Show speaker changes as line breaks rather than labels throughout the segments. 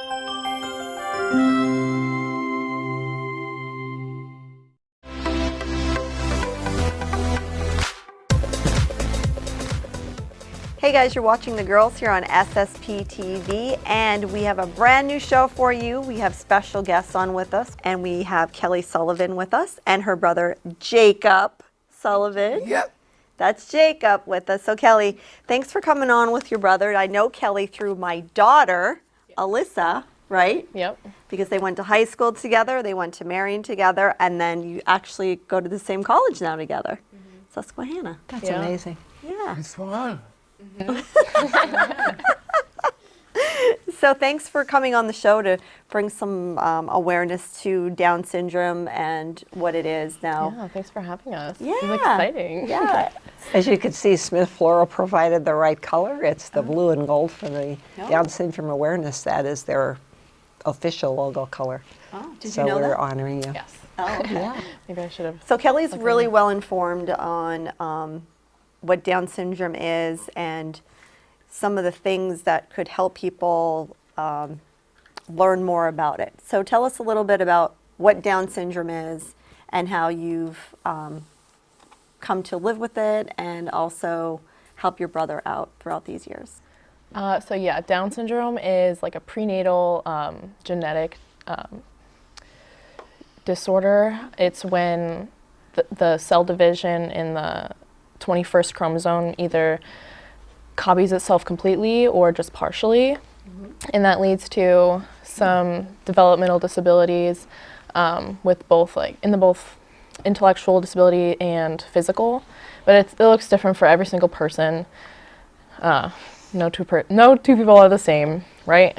Hey guys, you're watching The Girls here on SSP TV, and we have a brand new show for you. We have special guests on with us, and we have Kelly Sullivan with us and her brother Jacob Sullivan.
Yep.
That's Jacob with us. So Kelly, thanks for coming on with your brother. I know Kelly through my daughter, Alyssa, right?
Yep.
Because they went to high school together, they went to Marion together, and then you actually go to the same college now together. Susquehanna.
That's amazing.
Yeah.
It's fun.
So thanks for coming on the show to bring some awareness to Down syndrome and what it is now.
Yeah, thanks for having us.
Yeah.
This is exciting.
Yeah.
As you can see, Smith Floral provided the right color. It's the blue and gold for the Down syndrome awareness. That is their official logo color.
Oh, did
so
you know
we're
that?
honoring you.
Yes.
Oh, okay.
Yeah.
Maybe I should have.
So Kelly's really well informed on what Down syndrome is and some of the things that could help people learn more about it. So tell us a little bit about what Down syndrome is and how you've come to live with it and also help your brother out throughout these years.
So yeah, Down syndrome is like a prenatal genetic disorder. It's when the cell division in the 21st chromosome either copies itself completely or just partially, and that leads to some developmental disabilities with both both intellectual disability and physical, but it looks different for every single person. No two people are the same, right?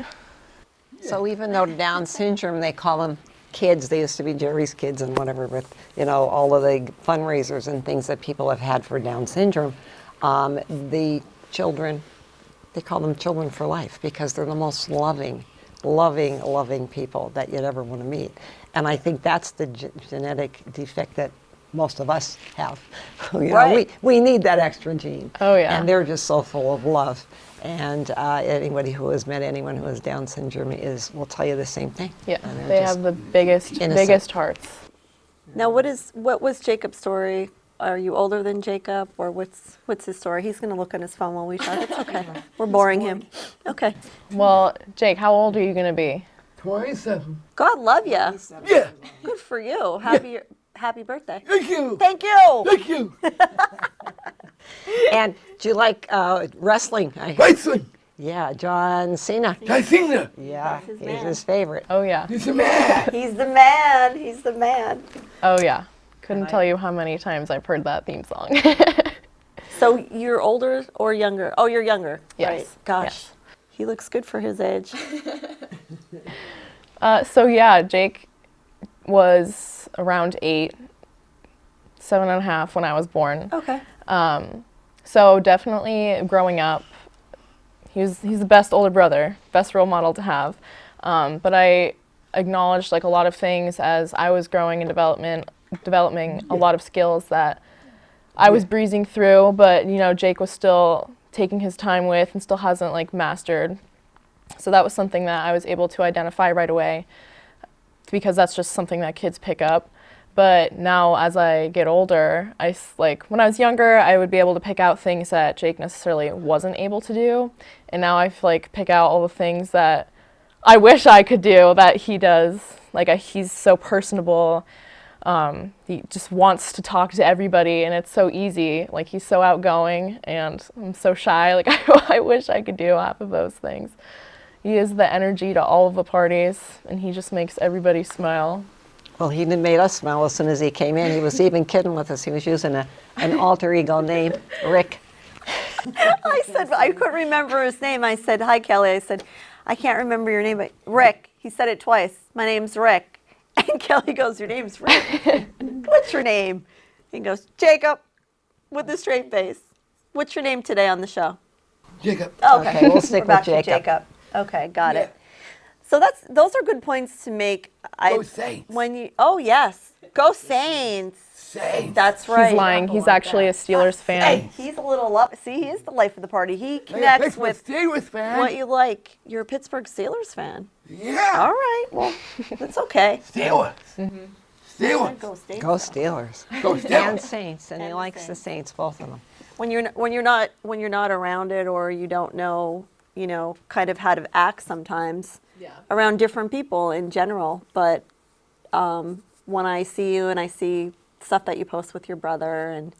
So even though Down syndrome, they call them kids. They used to be Jerry's Kids and whatever, with all of the fundraisers and things that people have had for Down syndrome. The children, they call them children for life because they're the most loving people that you'd ever want to meet. And I think that's the genetic defect that most of us have.
Right.
We need that extra gene.
Oh, yeah.
And they're just so full of love. And anybody who has met anyone who has Down syndrome will tell you the same thing.
Yeah,
And
they have the biggest hearts.
Now, what was Jacob's story? Are you older than Jacob, or what's his story? He's going to look on his phone while we talk. It's okay. We're boring him. Okay.
Well, Jake, how old are you going to be?
27.
God love ya.
Yeah.
Good for you. Happy birthday.
Thank you.
Thank you.
Thank you.
And do you like wrestling?
Wrestling.
Yeah, John Cena.
I sing that.
Yeah,
his
he's
man.
his favorite.
Oh yeah.
He's a man.
He's the man. He's the man.
Oh yeah. Couldn't tell you how many times I've heard that theme song.
So you're older or younger? Oh, you're younger.
Yes.
Right. Gosh.
Yes.
He looks good for his age.
So yeah, Jake was around 8, 7.5 when I was born.
Okay.
So definitely growing up, he's the best older brother, best role model to have. But I acknowledged a lot of things as I was growing and developing a lot of skills that I was breezing through, but Jake was still taking his time with and still hasn't mastered. So that was something that I was able to identify right away, because that's just something that kids pick up. But now as I get older, when I was younger, I would be able to pick out things that Jake necessarily wasn't able to do. And now I pick out all the things that I wish I could do that he does. He's so personable. He just wants to talk to everybody, and it's so easy. He's so outgoing, and I'm so shy. I wish I could do half of those things. He is the energy to all of the parties, and he just makes everybody smile.
Well, he made us smile as soon as he came in. He was even kidding with us. He was using an alter ego name, Rick.
I said, I couldn't remember his name. I said, hi, Kelly. I said, I can't remember your name, but Rick. He said it twice. My name's Rick. And Kelly goes, your name's Rick. What's your name? He goes, Jacob, with a straight face. What's your name today on the show?
Jacob.
Okay,
We'll stick
We're back
with
to
Jacob.
Okay, got it. So those are good points to make.
Go Saints.
Oh yes, go Saints.
Saints.
That's right.
He's lying. He's actually a Steelers fan.
Saints.
He's a little see, he is the life of the party. He
Hey,
connects
Pittsburgh
with
Steelers fan.
what you like. You're a Pittsburgh Steelers fan.
Yeah.
All right, well, that's okay.
Steelers. Steelers.
Go Saints.
Go Steelers.
Go
And
Steelers.
Saints, and he
And
likes the Saints, both of them.
When you're not around it, or you don't know, kind of how to act sometimes around different people in general. But when I see you and I see stuff that you post with your brother, and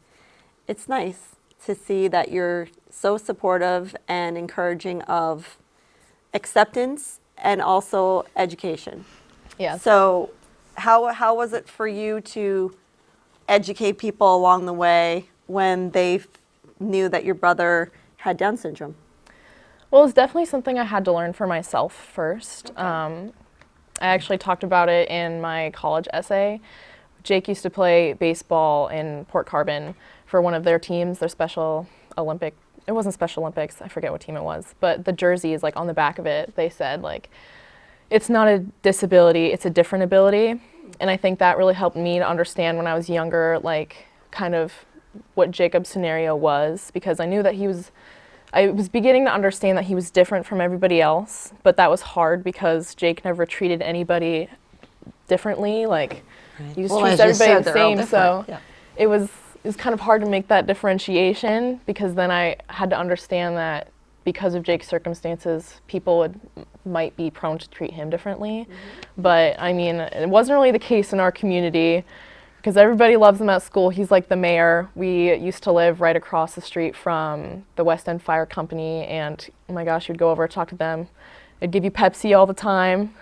it's nice to see that you're so supportive and encouraging of acceptance and also education.
Yeah.
So how was it for you to educate people along the way when they knew that your brother had Down syndrome?
Well, it's definitely something I had to learn for myself first. I actually talked about it in my college essay. Jake used to play baseball in Port Carbon for one of their teams, their Special Olympic. It wasn't Special Olympics, I forget what team it was, but the jersey is like on the back of it. They said like, it's not a disability, it's a different ability. And I think that really helped me to understand when I was younger, like kind of what Jacob's scenario was, because I knew that I was beginning to understand that he was different from everybody else, but that was hard because Jake never treated anybody differently. Like, he just treats
as you
everybody
said,
the
they're all
same.
different.
So
Yeah.
it was kind of hard to make that differentiation, because then I had to understand that because of Jake's circumstances, people might be prone to treat him differently. But I mean, it wasn't really the case in our community, because everybody loves him at school. He's like the mayor. We used to live right across the street from the West End Fire Company, and oh my gosh, you'd go over and talk to them. They'd give you Pepsi all the time.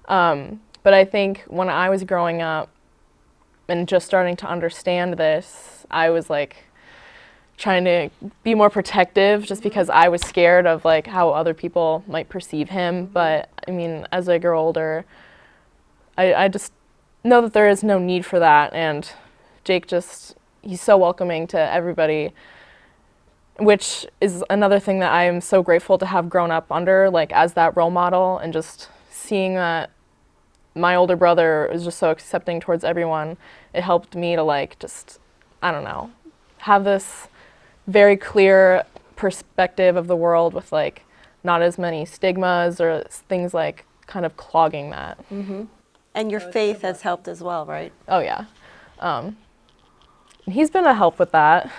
But I think when I was growing up and just starting to understand this, I was like trying to be more protective, just because I was scared of like how other people might perceive him. But I mean, as I grow older, I just know that there is no need for that, and Jake he's so welcoming to everybody, which is another thing that I am so grateful to have grown up under, like as that role model, and just seeing that my older brother is just so accepting towards everyone. It helped me to like just, I don't know, have this very clear perspective of the world with like not as many stigmas or things like kind of clogging that.
And your faith has helped as well, right?
Oh yeah. He's been a help with that.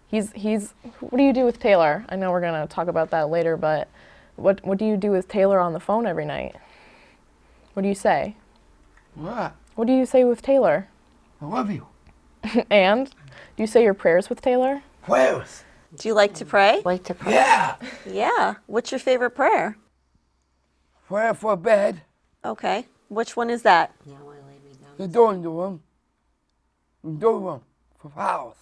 He's what do you do with Taylor? I know we're gonna talk about that later, but what do you do with Taylor on the phone every night? What do you say?
What?
What do you say with Taylor?
I love you.
And do you say your prayers with Taylor?
Prayers.
Do you like to pray?
Like to pray.
Yeah.
Yeah. What's your favorite prayer?
Prayer for bed.
Okay. Which one is that?
Now I lay me down.
The door in the room. The door room. For house.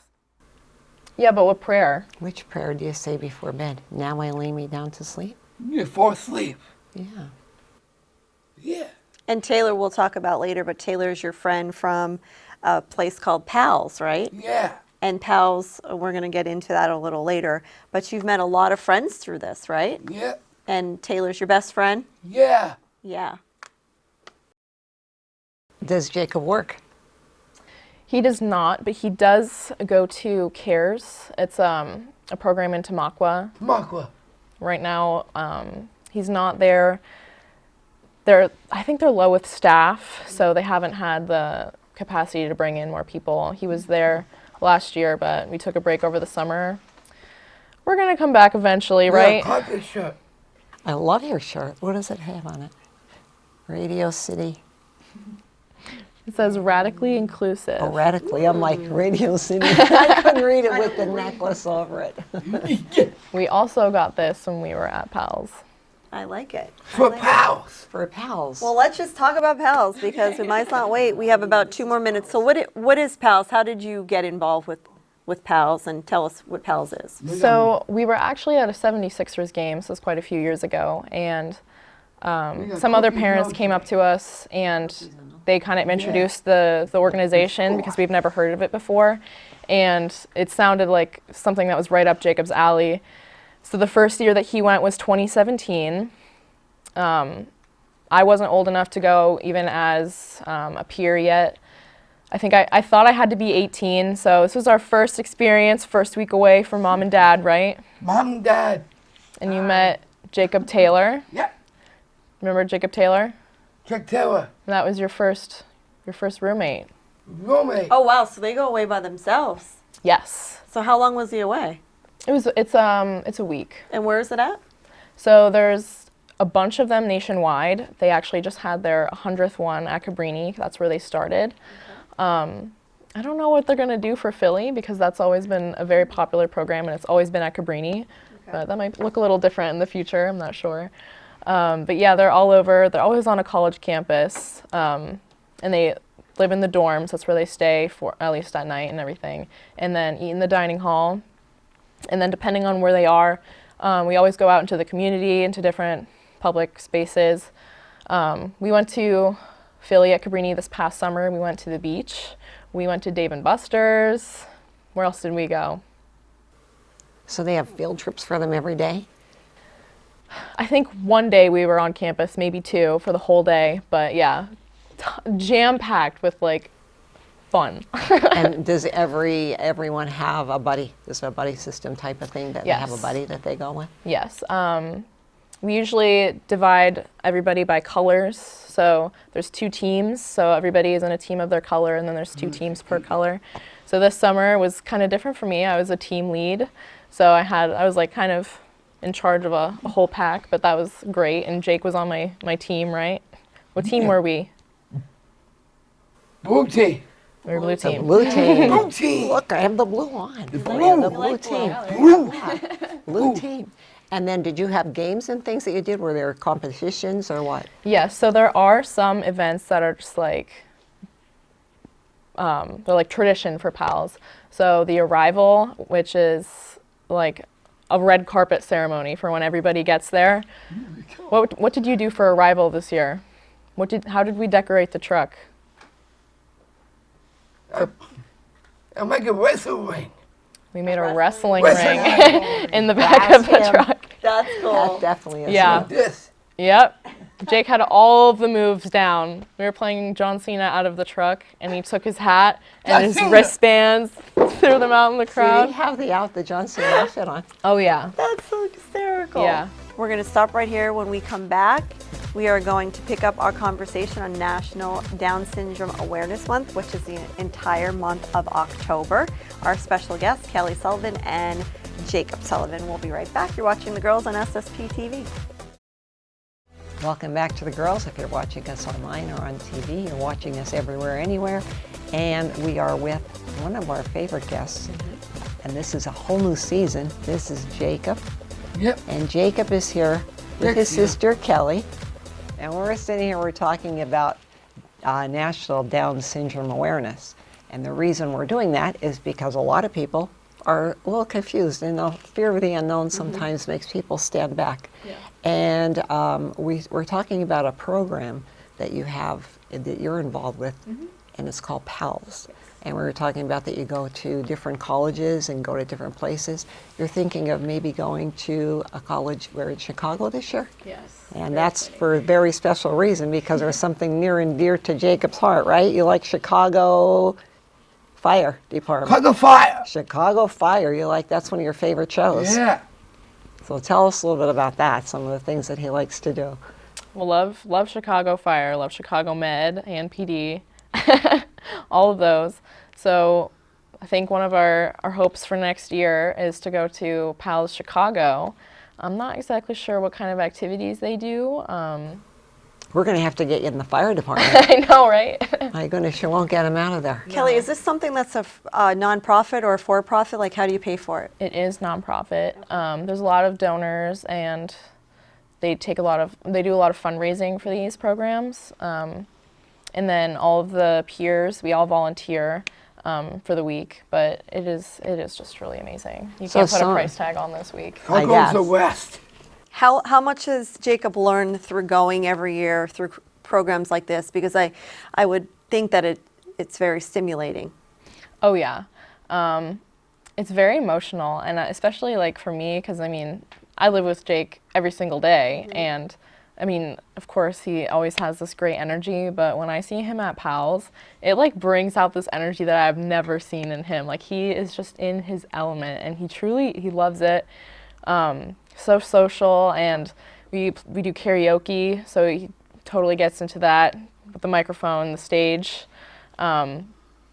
Yeah, but what prayer?
Which prayer do you say before bed? Now I lay me down to sleep?
You fall asleep.
Yeah.
Yeah.
And Taylor we'll talk about later, but Taylor's your friend from a place called Pals, right?
Yeah.
And Pals, we're going to get into that a little later, but you've met a lot of friends through this, right?
Yeah.
And Taylor's your best friend?
Yeah.
Yeah.
Does Jacob work?
He does not, but he does go to CARES. It's a program in Tamaqua.
Tamaqua.
Right now, he's not there. I think they're low with staff, so they haven't had the capacity to bring in more people. He was there last year, but we took a break over the summer. We're gonna come back eventually, right?
Yeah, cut this shirt.
I love your shirt. What does it have on it? Radio City.
It says radically inclusive.
Oh, radically. I'm like, Radio City. I couldn't read it with the necklace over it.
We also got this when we were at Pals.
I like it.
For pals.
For pals.
Well, let's just talk about Pals because we might not wait. We have about 2 more minutes. So what is Pals? How did you get involved with Pals, and tell us what Pals is?
So we were actually at a 76ers game, so it was quite a few years ago, and some other parents came up to us and they kind of introduced the organization because we've never heard of it before, and it sounded like something that was right up Jacob's alley. So the first year that he went was 2017. I wasn't old enough to go even as a peer yet. I think I thought I had to be 18, so this was our first experience, first week away from mom and dad, right?
Mom and Dad.
And you met Jacob Taylor.
Yeah.
Remember Jacob Taylor?
Chuck Taylor.
That was your first roommate.
Roommate.
Oh wow, so they go away by themselves.
Yes.
So how long was he away?
It's a week.
And where is it at?
So there's a bunch of them nationwide. They actually just had their 100th one at Cabrini. That's where they started. I don't know what they're going to do for Philly because that's always been a very popular program and it's always been at Cabrini. But that might look a little different in the future. I'm not sure. But yeah, they're all over. They're always on a college campus. And they live in the dorms. That's where they stay for at least at night and everything. And then eat in the dining hall. And then depending on where they are, we always go out into the community, into different public spaces. We went to Philly at Cabrini this past summer. We went to the beach. We went to Dave & Buster's. Where else did we go?
So they have field trips for them every day?
I think one day we were on campus, maybe two for the whole day. But yeah, jam-packed with like fun.
And does everyone have a buddy? Is it a buddy system type of thing that they have a
Yes.
buddy that they go with?
Yes. We usually divide everybody by colors. So there's 2 teams. So everybody is in a team of their color, and then there's 2 teams per color. So this summer was kind of different for me. I was a team lead. So I was like kind of in charge of a whole pack, but that was great. And Jake was on my team, right? What team were we?
Blue team.
We were blue
The
team.
blue team.
Blue team.
Look, I have the blue on. The
blue.
blue team.
Blue.
Blue team. And then did you have games and things that you did? Were there competitions or what?
Yes, so there are some events that are just like, they're like tradition for PALs. So the arrival, which is like a red carpet ceremony for when everybody gets there. What did you do for arrival this year? How did we decorate the truck?
I make a wrestle ring.
We made a wrestling
Wrestling
ring in the back
That's
of the
him.
truck.
That's
That definitely is.
Yeah.
Like this.
Yep. Jake had all of the moves down. We were playing John Cena out of the truck, and he took his hat and
John
his
Cena.
wristbands, threw them out in the
So
crowd.
you have the John Cena outfit on.
Oh yeah.
That's so hysterical.
Yeah.
We're going to stop right here. When we come back, we are going to pick up our conversation on National Down Syndrome Awareness Month, which is the entire month of October. Our special guests, Kelly Sullivan and Jacob Sullivan. We'll be right back. You're watching The Girls on SSP TV.
Welcome back to The Girls. If you're watching us online or on TV, you're watching us everywhere, anywhere. And we are with one of our favorite guests. And this is a whole new season. This is Jacob.
Yep.
And Jacob is here with his
Yes,
sister, Kelly. And we're sitting here, we're talking about National Down Syndrome Awareness. And the reason we're doing that is because a lot of people are a little confused, and the fear of the unknown sometimes makes people stand back.
Yeah.
And we're talking about a program that you have, that you're involved with, and it's called PALS. And we were talking about that you go to different colleges and go to different places. You're thinking of maybe going to a college where in Chicago this year?
Yes.
And that's for a very special reason, because there's something near and dear to Jacob's heart, right? You like Chicago Fire Department.
Chicago Fire.
Chicago Fire, that's one of your favorite shows.
Yeah.
So tell us a little bit about that, some of the things that he likes to do.
Well, love Chicago Fire, love Chicago Med and PD, all of those. So I think one of our hopes for next year is to go to PALS Chicago. I'm not exactly sure what kind of activities they do.
We're going to have to get you in the fire department.
I know, right?
My goodness, you won't get him out of there.
Kelly, is this something that's a nonprofit or a for-profit? Like, how do you pay for it?
It is nonprofit. There's a lot of donors, and they do a lot of fundraising for these programs. And then all of the peers, we all volunteer for the week, but it is just really amazing. You
So
can't put a
some-
price tag on this week.
I
How goes the
guess.
West?
How much has Jacob learned through going every year through programs like this? Because I would think that it's very stimulating.
Oh yeah, it's very emotional, and especially like for me, because I mean, I live with Jake every single day, and I mean, of course, he always has this great energy, but when I see him at PALS, it like brings out this energy that I've never seen in him. Like he is just in his element, and he loves it. So social, and we do karaoke, so he totally gets into that with the microphone, the stage,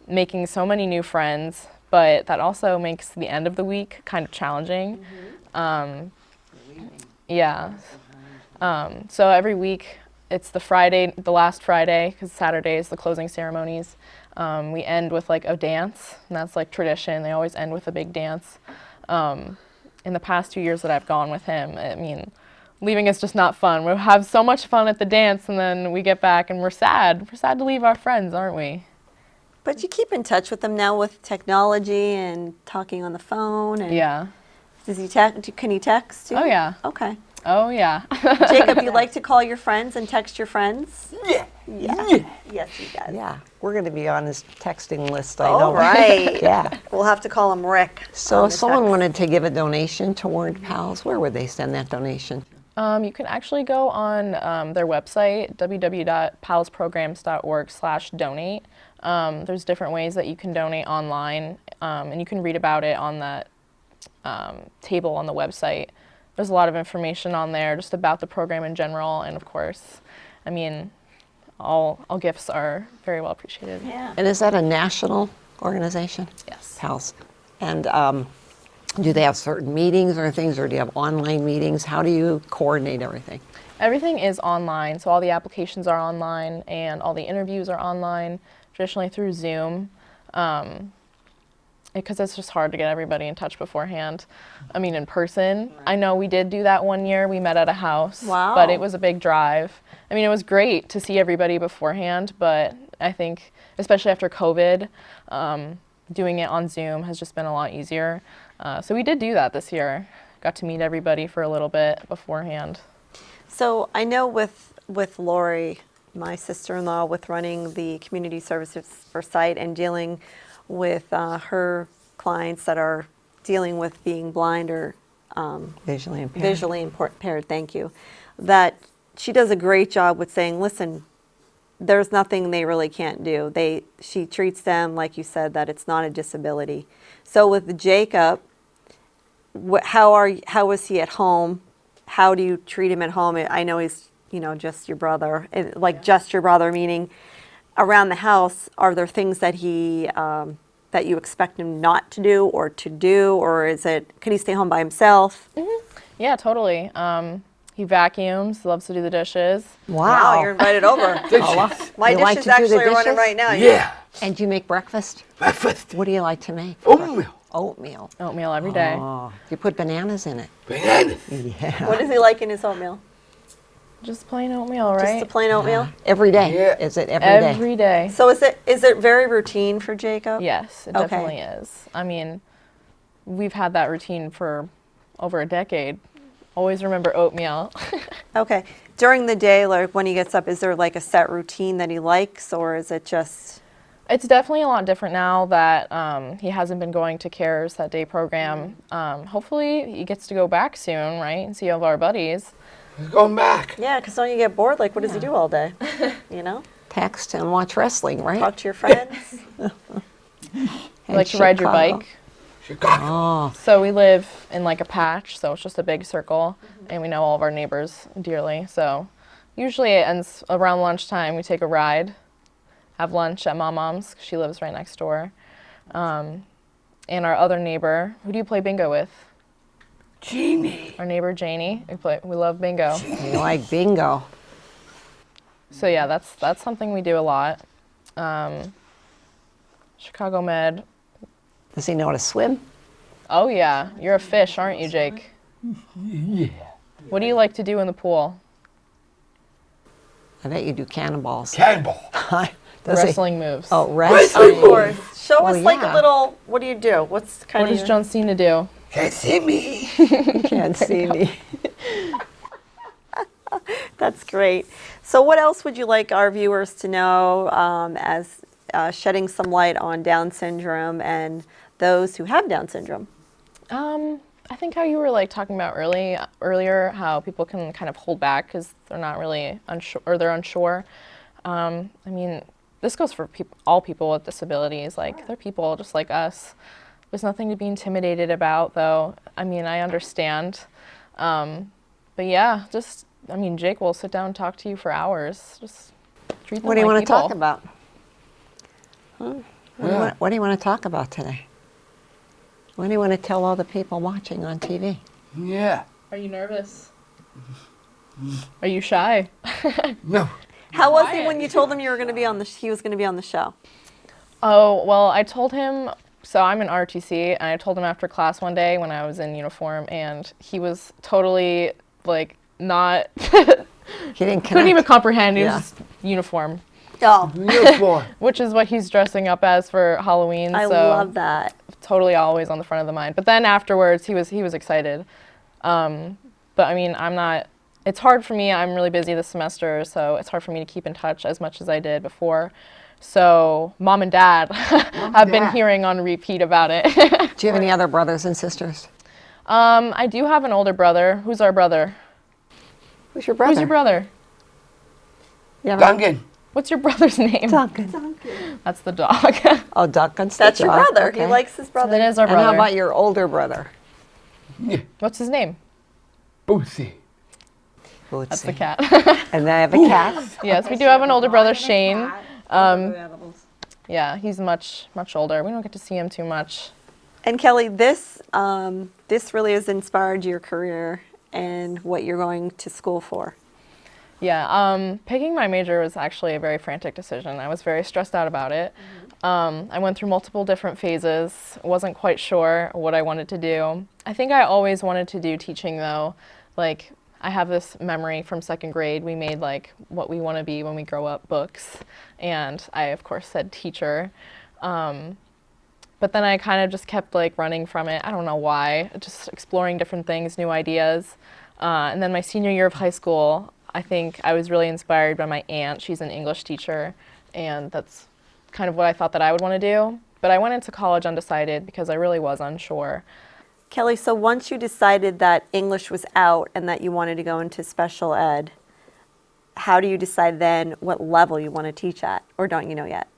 making so many new friends, but that also makes the end of the week kind of challenging. Yeah. So every week, it's the last Friday, because Saturday is the closing ceremonies. We end with like a dance, and that's like tradition. They always end with a big dance. In the past 2 years that I've gone with him, I mean, leaving is just not fun. We have so much fun at the dance, and then we get back and we're sad. We're sad to leave our friends, aren't we?
But you keep in touch with them now with technology and talking on the phone. And
Yeah.
Does he text? Can he text too?
Oh, yeah.
Okay.
Oh, yeah.
Jacob, you like to call your friends and text your friends?
Yeah.
Yeah. Yes, he does.
Yeah, we're going to be on his texting list, I
All
know.
right.
Yeah.
We'll have to call him Rick.
So
on
if
the
someone
text.
wanted to give a donation toward PALS, where would they send that donation?
You can actually go on their website, www.palsprograms.org/donate. There's different ways that you can donate online, and you can read about it on that table on the website. There's a lot of information on there just about the program in general, and of course, I mean, all gifts are very well appreciated.
Yeah.
And is that a national organization?
Yes.
PALS. And do they have certain meetings or things, or do you have online meetings? How do you coordinate everything?
Everything is online, so all the applications are online, and all the interviews are online, traditionally through Zoom. Because it's just hard to get everybody in touch beforehand. I mean, in person. I know we did do that one year. We met at a house.
Wow.
But it was a big drive. I mean, it was great to see everybody beforehand, but I think, especially after COVID, doing it on Zoom has just been a lot easier. So we did do that this year. Got to meet everybody for a little bit beforehand.
So I know with Lori, my sister-in-law, with running the community services for sight and dealing with her clients that are dealing with being blind or
Visually impaired.
visually impaired, thank you, that she does a great job with saying, listen, there's nothing they really can't do. She treats them, like you said, that it's not a disability. So with Jacob, how is he at home? How do you treat him at home? I know he's, just your brother, just your brother, meaning around the house, are there things that he that you expect him not to do, or can he stay home by himself?
Mm-hmm. Yeah, totally. He vacuums, loves to do the dishes.
Wow, you're invited over.
Dishes.
My
You
dish
like
is
to do the
actually running
dishes?
right now.
Yeah.
And do you make breakfast?
Breakfast.
What do you like to make?
Oatmeal.
Oatmeal.
Oatmeal every day.
Oh, you put bananas in it.
Bananas.
Yeah.
What does he like in his oatmeal?
Just plain oatmeal, right?
Just the plain oatmeal?
Every day?
Yeah.
Is it every day?
Every day.
So is it very routine for Jacob?
Yes, it
Okay.
definitely is. I mean, we've had that routine for over a decade. Always remember oatmeal.
Okay. During the day, like when he gets up, is there like a set routine that he likes, or is it just?
It's definitely a lot different now that he hasn't been going to CARES, that day program. Hopefully he gets to go back soon, right, and see all of our buddies.
He's going back.
Yeah, because don't you get bored? Like, what does he do all day?
Text and watch wrestling, right?
Talk to your friends.
You like to ride your
Chicago.
bike?
Chicago.
Oh,
So we live in like a patch, so it's just a big circle, and we know all of our neighbors dearly. So usually it ends around lunchtime. We take a ride, have lunch at Mom's, 'cause she lives right next door. And our other neighbor, who do you play bingo with?
Jeannie.
Our neighbor Janie. We love bingo.
you like bingo.
So yeah, that's something we do a lot. Chicago Med.
Does he know how to swim?
Oh yeah, you're a fish, aren't you, Jake?
Yeah.
What do you like to do in the pool?
I bet you do cannonballs.
Cannonball.
Does he?
Wrestling moves.
Oh, wrestling.
Of course. Show
Well,
us like
yeah.
a little. What do you do? What's kind
What
of?
does John Cena do?
Can't see me.
You can't see me.
That's great. So, what else would you like our viewers to know as shedding some light on Down syndrome and those who have Down syndrome?
I think how you were like talking about earlier, how people can kind of hold back because they're not really unsure or they're unsure. I mean, this goes for all people with disabilities. Like they're people just like us. There's nothing to be intimidated about, though. I mean, I understand. But yeah, just I mean, Jake will sit down and talk to you for hours. Just treat them
What do you
like
want to
people.
talk about? Huh? What do you want to talk about today? What do you want to tell all the people watching on TV?
Yeah.
Are you nervous? Are you shy?
No.
How was he when you told him you were going to be on he was going to be on the show?
Oh, well, I told him, so I'm in RTC, and I told him after class one day when I was in uniform, and he was totally, like, not,
He didn't
couldn't even
connect.
comprehend. He
Yeah.
was just uniform,
Oh,
Uniform.
which is what he's dressing up as for Halloween.
I
so
love that.
totally always on the front of the mind. But then afterwards, he was excited. But I mean, it's hard for me. I'm really busy this semester, so it's hard for me to keep in touch as much as I did before. So Mom and Dad have been
Dad.
hearing on repeat about it.
Do you have any other brothers and sisters?
I do have an older brother. Who's our brother?
Who's your brother?
Who's your brother?
You have
Duncan.
What's your brother's name?
Duncan.
That's the dog.
Oh, Duncan's the
That's your
dog.
brother.
Okay.
He likes his brother.
That is our
And
brother.
how about your older brother?
Yeah.
What's his name?
Bootsy.
Let's
That's
see.
the cat.
And I have a cat.
Yes, we do have an older brother, Shane. Yeah, he's much older. We don't get to see him too much.
And Kelly, this really has inspired your career and what you're going to school for.
Yeah, picking my major was actually a very frantic decision. I was very stressed out about it. I went through multiple different phases, wasn't quite sure what I wanted to do. I think I always wanted to do teaching though. Like, I have this memory from second grade. We made like what we want to be when we grow up books. And I, of course, said teacher. But then I kind of just kept like running from it. I don't know why, just exploring different things, new ideas. And then my senior year of high school, I think I was really inspired by my aunt. She's an English teacher, and that's kind of what I thought that I would want to do. But I went into college undecided because I really was unsure.
Kelly, so once you decided that English was out and that you wanted to go into special ed, how do you decide then what level you want to teach at, or don't you know yet?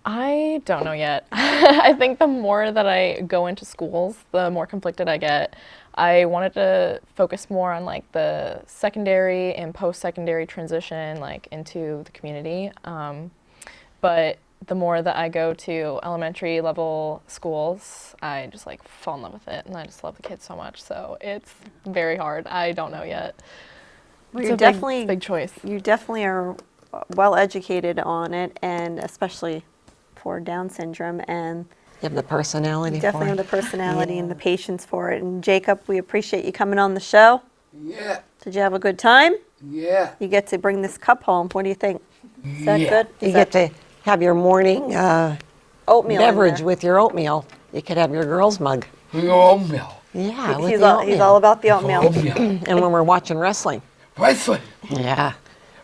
I don't know yet. I think the more that I go into schools, the more conflicted I get. I wanted to focus more on like the secondary and post-secondary transition like into the community. But the more that I go to elementary level schools, I just like fall in love with it, and I just love the kids so much. So it's very hard. I don't know yet.
Well,
It's
you're
a
definitely
big choice.
You definitely are well educated on it, and especially for Down syndrome, and
You have the personality
you
for
definitely have
it.
the personality and the patience for it. And Jacob, we appreciate you coming on the show.
Yeah.
Did you have a good time?
Yeah.
You get to bring this cup home. What do you think? Is that
Yeah.
good?
You
Is
get
that
to have your morning
oatmeal in
beverage
there?
with your oatmeal. You could have your girl's mug.
Oatmeal.
Yeah, with
He's
the
all, he's all about the oatmeal.
Oatmeal.
And when we're watching wrestling.
Wrestling.
Yeah.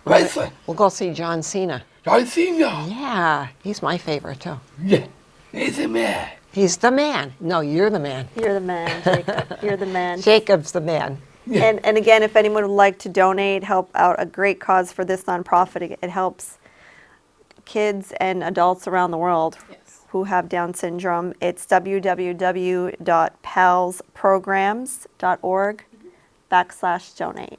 Wrestling.
We'll go see John Cena.
I seen you.
Yeah, he's my favorite too.
Yeah. He's a man.
He's the man. No, you're the man.
You're the man, Jacob. You're the man.
Jacob's the man.
And again, if anyone would like to donate, help out a great cause for this nonprofit, it helps kids and adults around the world who have Down syndrome. It's www.palsprograms.org/donate.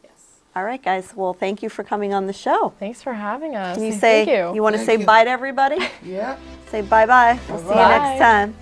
All right, guys. Well, thank you for coming on the show.
Thank for having us.
Can you say,
Thank you.
want to
Thank
say
you.
bye to everybody?
Yeah.
Say bye-bye. We'll see you
Bye.
next time.